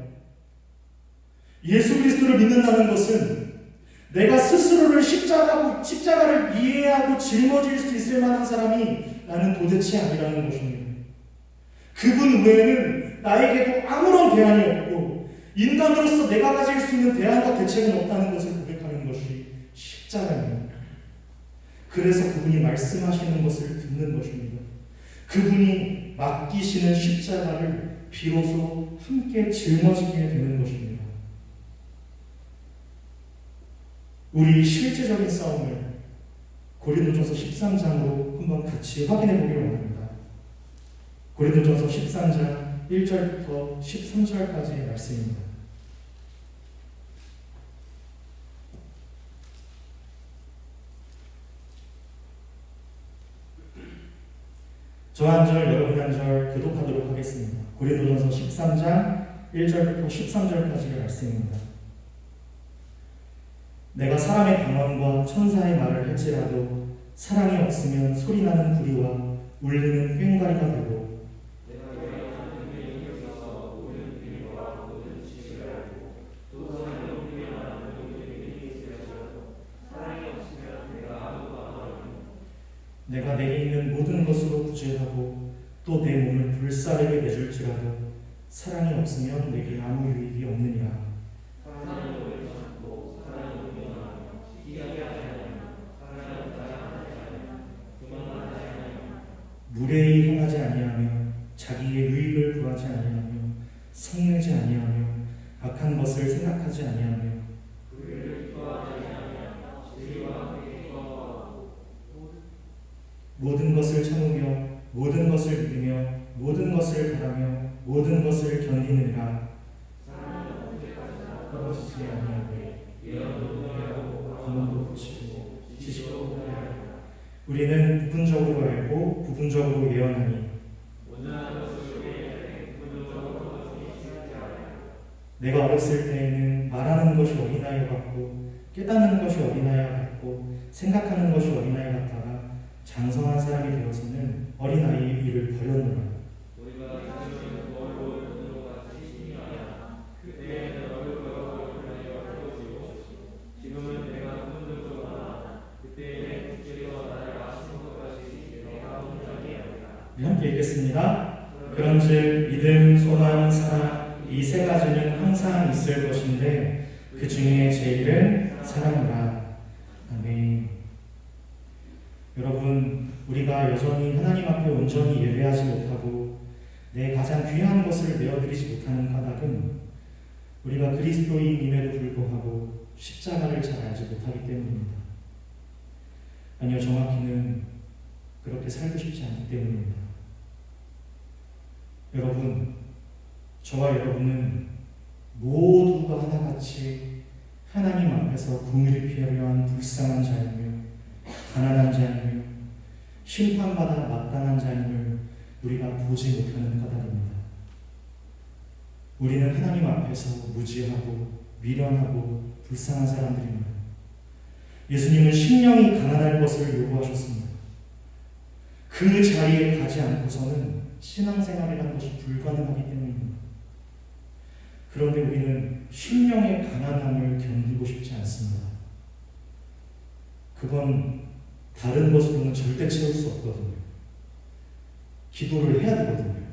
예수 그리스도를 믿는다는 것은 내가 스스로를 십자가를 이해하고 짊어질 수 있을 만한 사람이 나는 도대체 아니라는 것입니다. 그분 외에는 나에게도 아무런 대안이 없고 인간으로서 내가 가질 수 있는 대안과 대책은 없다는 것을 고백하는 것이 십자가입니다. 그래서 그분이 말씀하시는 것을 듣는 것입니다. 그분이 맡기시는 십자가를 비로소 함께 짊어지게 되는 것입니다. 우리 실제적인 싸움을 고린도전서 13장으로 한번 같이 확인해 보기를 원합니다. 고린도전서 13장 1절부터 13절까지의 말씀입니다. 저 한 절, 여러분 한 절 교독하도록 하겠습니다. 고린도전서 13장 1절부터 13절까지의 말씀입니다. 내가 사람의 방언과 천사의 말을 할지라도 사랑이 없으면 소리나는 구리와 울리는 꽹과리가 되고 내가 내게 있는 모든 것으로 구제하고 또 내 몸을 불사르게 내줄지라도 사랑이 없으면 내게 아무 유익이 없느니라. 무례히 행하지 아니하며 자기의 유익을 구하지 아니하며 성내지 아니하며 악한 것을 생각하지 아니하며 모든 것을 참으며 모든 것을 믿으며 모든 것을 바라며 모든 것을 견디느니라. 떨어지지 아니하되 예언도 하고 언어도 고치고 지식도 하라. 우리는 부분적으로 알고 부분적으로 예언하니 내가 어렸을 때에는 말하는 것이 어린아이 같고 깨닫는 것이 어린아이 같고 생각하는 것이 어린아이 같다가 장성한 사람이 되어서는 어린아이의 일을 버렸노라. 함께 읽겠습니다. 그런즉 믿음, 소망, 사랑 이 세 가지는 항상 있을 것인데 그 중에 제일은 사랑이라. 아멘. 여러분, 우리가 여전히 하나님 앞에 온전히 예배하지 못하고 내 가장 귀한 것을 내어드리지 못하는 까닭은 우리가 그리스도인임에도 불구하고 십자가를 잘 알지 못하기 때문입니다. 아니요, 정확히는 그렇게 살고 싶지 않기 때문입니다. 여러분, 저와 여러분은 모두가 하나같이 하나님 앞에서 긍휼이 필요한 불쌍한 자이며 가난한 자이며 심판받아 마땅한 자임을 우리가 보지 못하는 까닭입니다. 우리는 하나님 앞에서 무지하고 미련하고 불쌍한 사람들입니다. 예수님은 심령이 가난할 것을 요구하셨습니다. 그 자리에 가지 않고서는 신앙생활이라는 것이 불가능하기 때문입니다. 그런데 우리는 심령의 가난함을 견디고 싶지 않습니다. 그건 다른 것으로는 절대 채울 수 없거든요. 기도를 해야 되거든요.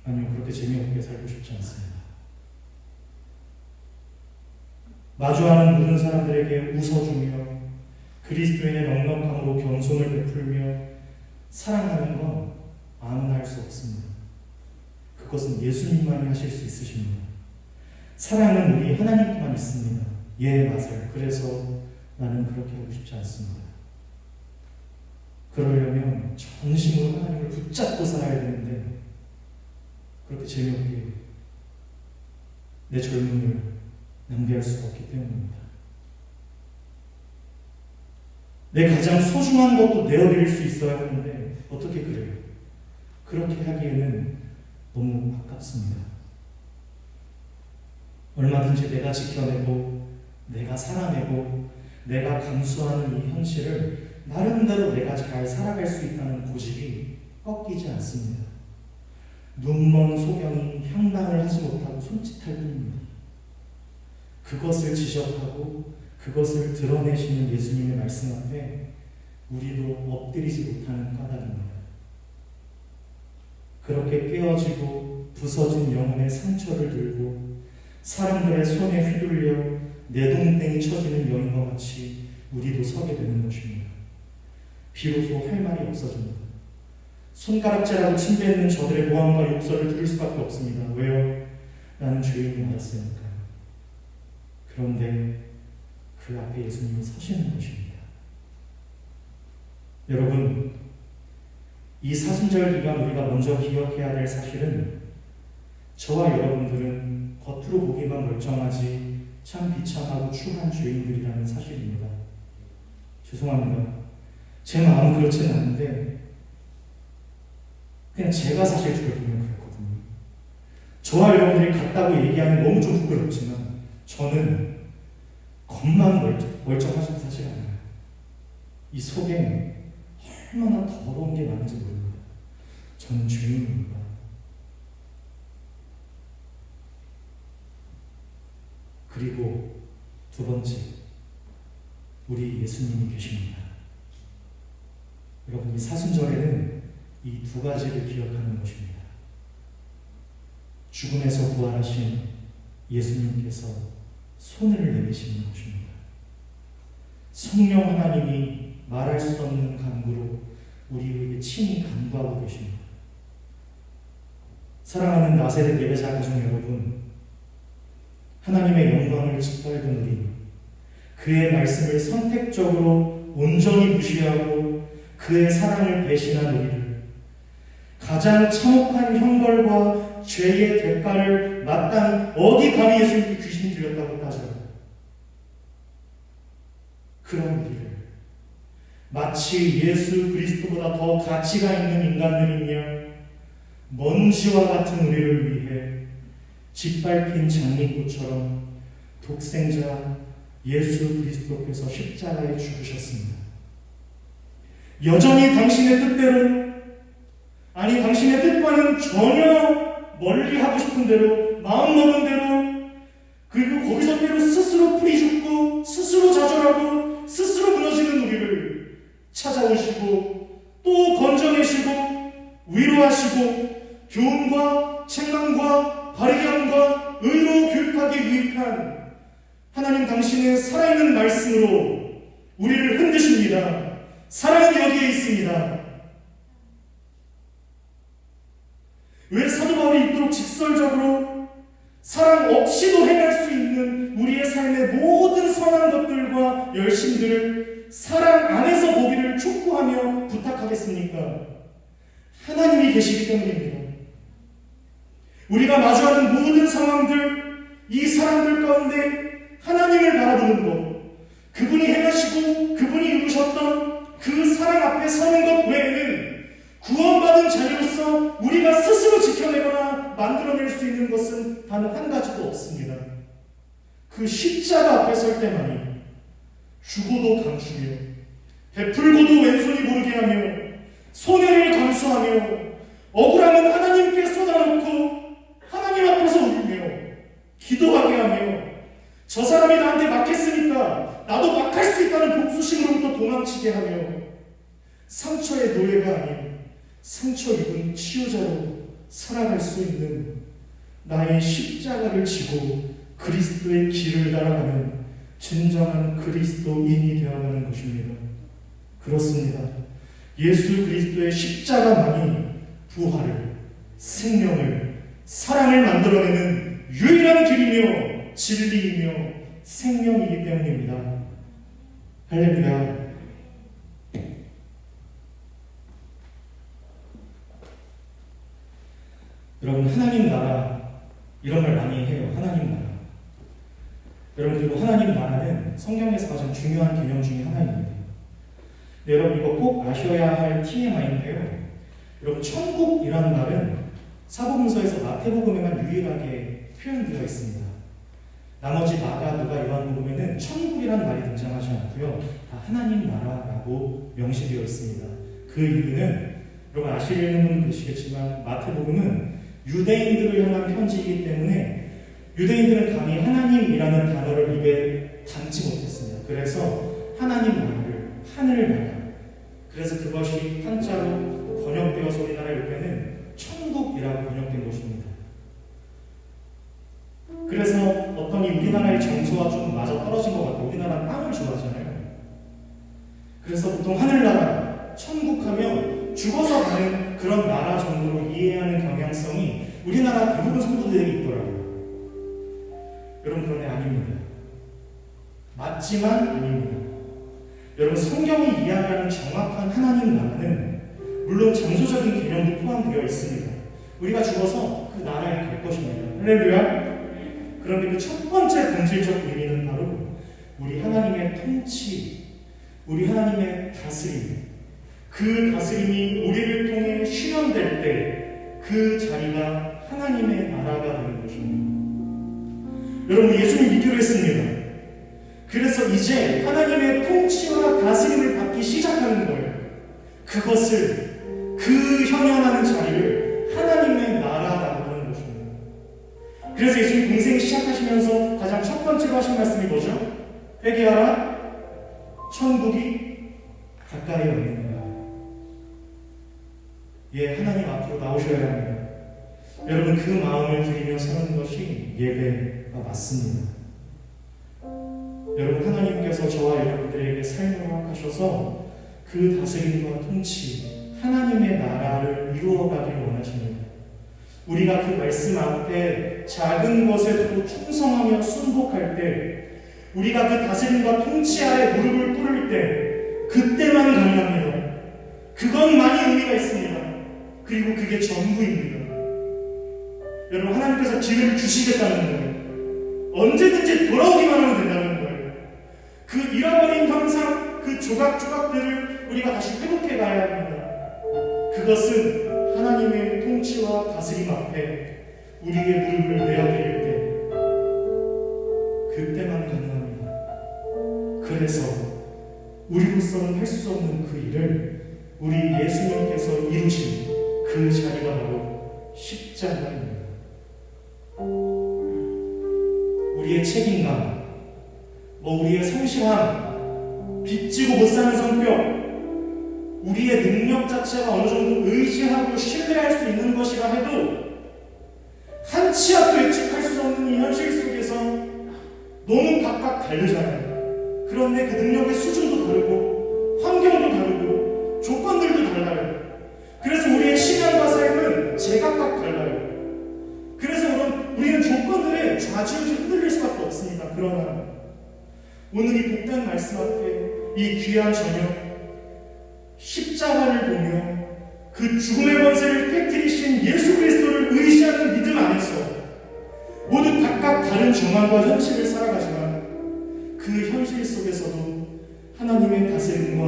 아니요, 그렇게 재미없게 살고 싶지 않습니다. 마주하는 모든 사람들에게 웃어주며 그리스도인의 넉넉함으로 겸손을 베풀며 사랑하는 건 아무나 할 수 없습니다. 그것은 예수님만이 하실 수 있으십니다. 사랑은 우리 하나님께만 있습니다. 예, 맞아요. 그래서 나는 그렇게 하고 싶지 않습니다. 그러려면 전심으로 하나님을 붙잡고 살아야 되는데 그렇게 재미없게 내 젊음을 낭비할 수가 없기 때문입니다. 내 가장 소중한 것도 내어드릴 수 있어야 하는데 어떻게 그래요? 그렇게 하기에는 너무 아깝습니다. 얼마든지 내가 지켜내고 내가 살아내고 내가 감수하는 이 현실을 나름대로 내가 잘 살아갈 수 있다는 고집이 꺾이지 않습니다. 눈먼 소경이 향방을 하지 못하고 손짓할 뿐입니다. 그것을 지적하고 그것을 드러내시는 예수님의 말씀 앞에 우리도 엎드리지 못하는 까닭입니다. 그렇게 깨어지고 부서진 영혼의 상처를 들고 사람들의 손에 휘둘려 내동댕이 쳐지는 여인과 같이 우리도 서게 되는 것입니다. 비로소 할 말이 없어집니다. 손가락질하고 침뱉는 저들의 모함과 욕설을 들을 수밖에 없습니다. 왜요? 나는 죄인이 알았으니까요. 그런데 그 앞에 예수님이 서시는 것입니다. 여러분, 이 사순절 기간 우리가 먼저 기억해야 될 사실은 저와 여러분들은 겉으로 보기만 멀쩡하지 참 비참하고 추한 죄인들이라는 사실입니다. 죄송합니다. 제 마음은 그렇지는 않은데 그냥 제가 사실 저를 보면 그랬거든요. 저와 여러분들이 같다고 얘기하면 너무 좀 부끄럽지만 저는 겉만 멀쩡하신 사실 아니에요. 이 속에 얼마나 더러운 게 많은지 모릅니다. 저는 죄인입니다. 그리고 두 번째, 우리 예수님이 계십니다. 여러분, 이 사순절에는 이 두 가지를 기억하는 것입니다. 죽음에서 부활하신 예수님께서 손을 내미시는 것입니다. 성령 하나님이 말할 수 없는 간구로 우리에게 친히 간구하고 계십니다. 사랑하는 나세렛 예배자 가족 여러분, 하나님의 영광을 짓밟은 우리, 그의 말씀을 선택적으로 온전히 무시하고 그의 사랑을 배신한 우리를 가장 참혹한 형벌과 죄의 대가를 마땅히 어디 감히 예수님께 귀신이 들렸다고 따져요. 그런 우리를 마치 예수 그리스도보다 더 가치가 있는 인간들이며 먼지와 같은 우리를 위해 짓밟힌 장미꽃처럼 독생자 예수 그리스도께서 십자가에 죽으셨습니다. 여전히 당신의 뜻대로, 아니 당신의 뜻과는 전혀 멀리 하고 싶은 대로, 마음먹은 대로, 그리고 거기서 때로 스스로 풀이 죽고 스스로 좌절하고 스스로 무너지는 우리를 찾아오시고 또 건져내시고 위로하시고 교훈과 책망과 바르게함과 의로 교육하기 유익한 하나님 당신의 살아있는 말씀으로 우리를 흔드십니다. 사랑은 여기에 있습니다. 왜 사도 바울이 이토록 직설적으로 사랑 없이도 행할 수 있는 우리의 삶의 모든 선한 것들과 열심들을 사랑 안에서 보기를 촉구하며 부탁하겠습니까? 하나님이 계시기 때문입니다. 우리가 마주하는 모든 상황들, 이 사람들 가운데 하나님을 바라보는 것, 그분이 행하시고 그분이 이루셨던 그 사랑 앞에 서는 것 외에는 구원받은 자녀로서 우리가 스스로 지켜내거나 만들어낼 수 있는 것은 단 한 가지도 없습니다. 그 십자가 앞에 설 때만이 주고도 감추며 베풀고도 왼손이 모르게 하며 손해를 감수하며 억울함은 하나님께 쏟아놓고 하나님 앞에서 울며 기도하게 하며 저 사람이 나한테 막했으니까 나도 막할 수 있다는 복수심으로부터 도망치게 하며 상처의 노예가 아닌 상처 입은 치유자로 살아갈 수 있는 나의 십자가를 지고 그리스도의 길을 따라가는 진정한 그리스도인이 되어가는 것입니다. 그렇습니다. 예수 그리스도의 십자가만이 부활을, 생명을, 사랑을 만들어내는 유일한 길이며 진리이며 생명이기 때문입니다. 할렐루야. 여러분, 하나님 나라 이런 말 많이 해요. 하나님 나라. 여러분, 그리고 하나님 나라는 성경에서 가장 중요한 개념 중에 하나입니다. 네, 여러분 이거 꼭 아셔야 할 TMI인데요. 여러분, 천국이라는 말은 사복음서에서 마태복음에만 유일하게 표현되어 있습니다. 나머지 마가, 누가, 요한복음에는 천국이라는 말이 등장하지 않고요. 다 하나님 나라라고 명시되어 있습니다. 그 이유는 여러분 아시는 분은 계시겠지만 마태복음은 유대인들을 향한 편지이기 때문에 유대인들은 감히 하나님이라는 단어를 입에 담지 못했습니다. 그래서 하나님 나라를, 하늘 나라, 그래서 그것이 한자로 번역되어서 우리나라 옆에는 천국이라고 번역된 것입니다. 그래서 어떤 이 우리나라의 정서와 좀 맞아 떨어진 것 같아요. 우리나라는 땅을 좋아하잖아요. 그래서 보통 하늘나라, 천국하면 죽어서 가는 그런 나라 정도로 이해하는 경향성이 우리나라 대부분 성도들에게 있더라고요. 여러분, 그런데 아닙니다. 맞지만 아닙니다. 여러분, 성경이 이야기하는 정확한 하나님 나라는 물론 장소적인 개념도 포함되어 있습니다. 우리가 죽어서 그 나라에 갈 것입니다. 할렐루야. 그런데 그 첫 번째 본질적 의미는 바로 우리 하나님의 통치, 우리 하나님의 다스림, 그 다스림이 우리를 통해 실현될 때 그 자리가 하나님의 나라가 되는 것입니다. 여러분, 예수님 믿기로 했습니다. 그래서 이제 하나님의 통치와 다스림을 받기 시작하는 거예요. 그것을, 그 현현하는 자리를 하나님의 나라라고 하는 것입니다. 그래서 예수님 공생 시작하시면서 가장 첫 번째로 하신 말씀이 뭐죠? 회개하라, 천국이 가까이 있느니라. 예, 하나님 앞으로 나오셔야 합니다. 여러분, 그 마음을 드리며 사는 것이 예배가 맞습니다. 여러분, 하나님께서 저와 여러분들에게 삶을 허락하셔서 그 다스림과 통치, 하나님의 나라를 이루어가기를 원하십니다. 우리가 그 말씀 앞에 작은 것에도 충성하며 순복할 때, 우리가 그 다스림과 통치 아래 무릎을 꿇을 때, 그때만 가능합니다. 그것만이 의미가 있습니다. 그리고 그게 전부입니다. 여러분, 하나님께서 기회를 주시겠다는 거예요. 언제든지 돌아오기만 하면 된다는 거예요. 그 잃어버린 형상, 그 조각조각들을 우리가 다시 회복해 가야 합니다. 그것은 하나님의 통치와 다스림 앞에 우리의 무릎을 내어드릴 때, 그때만 가능합니다. 그래서 우리로서는 할 수 없는 그 일을 우리 예수님께서 이루신 그 자리가 바로 십자가입니다. 우리의 책임감, 우리의 성실함, 빚지고 못 사는 성격, 우리의 능력 자체가 어느 정도 의지하고 신뢰할 수 있는 것이라 해도 한 치 앞도 예측할 수 없는 이 현실 속에서 너무 각각 다르잖아요. 그런데 그 능력의 수준도 다르고 환경도 다르고 조건들도 달라요. 그래서 우리의 신앙과 삶은 제각각 달라요. 그래서 우리는 조건들에 좌지우지 흔들릴 수밖에 없습니다. 그러나 오늘 이 복된 말씀 앞에 이 귀한 저녁 십자가를 보며 그 죽음의 권세를 깨뜨리신 예수 그리스도를 의지하는 믿음 안에서 모두 각각 다른 정황과 현실을 살아가지만 그 현실 속에서도 하나님의 다스림과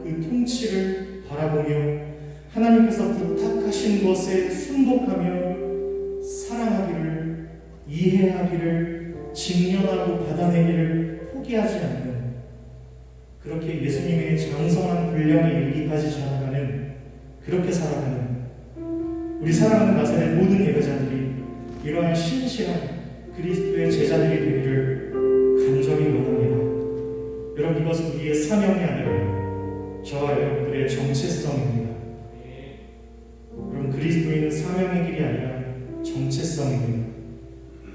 그 통치를 바라보며 하나님께서 부탁하신 것에 순복하며 사랑하기를, 이해하기를, 직면하고 받아내기를 포기하지 않는 그렇게 예수님의 장성한 분량에 이르기까지 자라가는, 그렇게 살아가는 우리 사랑하는 나사렛 모든 예배자들이 이러한 신실한 그리스도의 제자들이 되기를 간절히 원합니다. 여러분, 이것은 우리의 사명이 아니라 저와 여러분들의 정체성입니다. 여러분, 그리스도인은 사명의 길이 아니라 정체성입니다.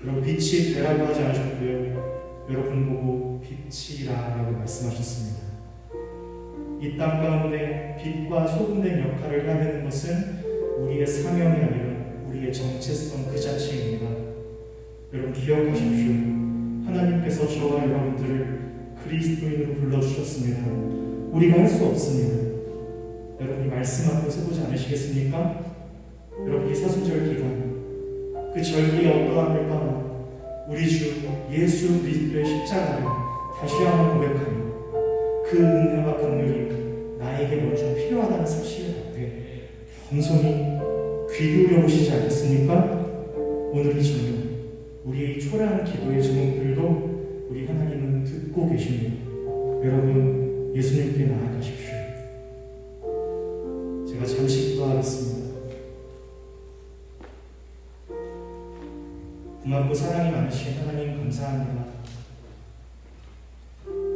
여러분, 빛이 되라고 하지 않으셨고요, 여러분 보고 빛이라고 말씀하셨습니다. 이 땅 가운데 빛과 소금된 역할을 해야 되는 것은 우리의 사명이 아니라 우리의 정체성 그 자체입니다. 여러분, 기억하십시오. 하나님께서 저와 여러분들을 그리스도인으로 불러주셨습니다. 우리가 할 수 없습니다. 여러분이 말씀 앞에 서보지 않으시겠습니까? 여러분, 이 사순절 기간, 그 절기의 어떠함을 떠나 우리 주 예수 그리스도의 십자가를 다시 한번 고백하며 그 은혜와 긍휼이 나에게 먼저 필요하다는 사실을 갖되 겸손히 귀 기울여 보시지 않겠습니까? 오늘 이 저녁 우리의 초라한 기도의 제목들도 우리 하나님은 듣고 계십니다. 여러분, 예수님께 나아가십시오. 제가 잠시 기도하겠습니다. 고맙고 사랑이 많으신 하나님, 감사합니다.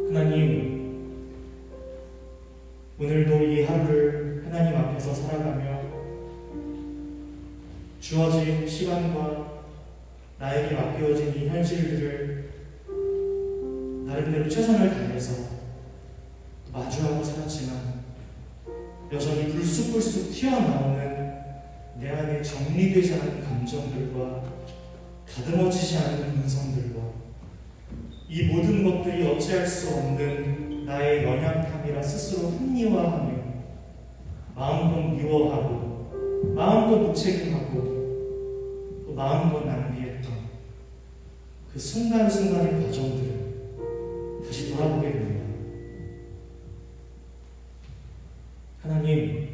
하나님, 오늘도 이 하루를 하나님 앞에서 살아가며 주어진 시간과 나에게 맡겨진 이 현실들을 나름대로 최선을 다해서 마주하고 살았지만 여전히 불쑥불쑥 튀어나오는 내 안에 정리되지 않은 감정들과 다듬어지지 않은 근성들과 이 모든 것들이 어찌할 수 없는 나의 연약함이라 스스로 합리화하며 마음껏 미워하고 마음껏 무책임하고 또 마음껏 낭비했던 그 순간순간의 과정들을 다시 돌아보게 됩니다. 하나님,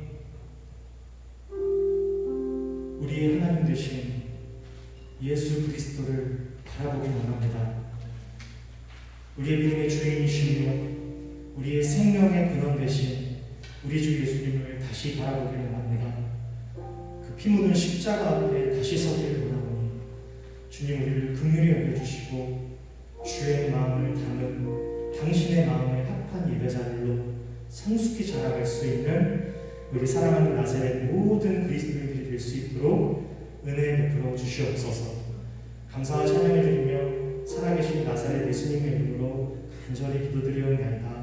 우리의 하나님 되신 예수 그리스도를 바라보기 원합니다. 우리의 믿음의 주인이시며 우리의 생명의 근원 되신 우리 주 예수님을 다시 바라보기 원합니다. 그 피 묻은 십자가 앞에 다시 서기를 원하오니 주님, 우리를 긍휼히 여겨주시고 주의 마음을 담은 당신의 마음에 합한 예배자들로 성숙히 자라갈 수 있는 우리 사랑하는 나사렛 모든 그리스도인들이 될 수 있도록 은혜 베풀어 주시옵소서. 감사와 찬양을 드리며 살아계신 나사렛 예수님의 이름으로 간절히 기도드리옵나이다.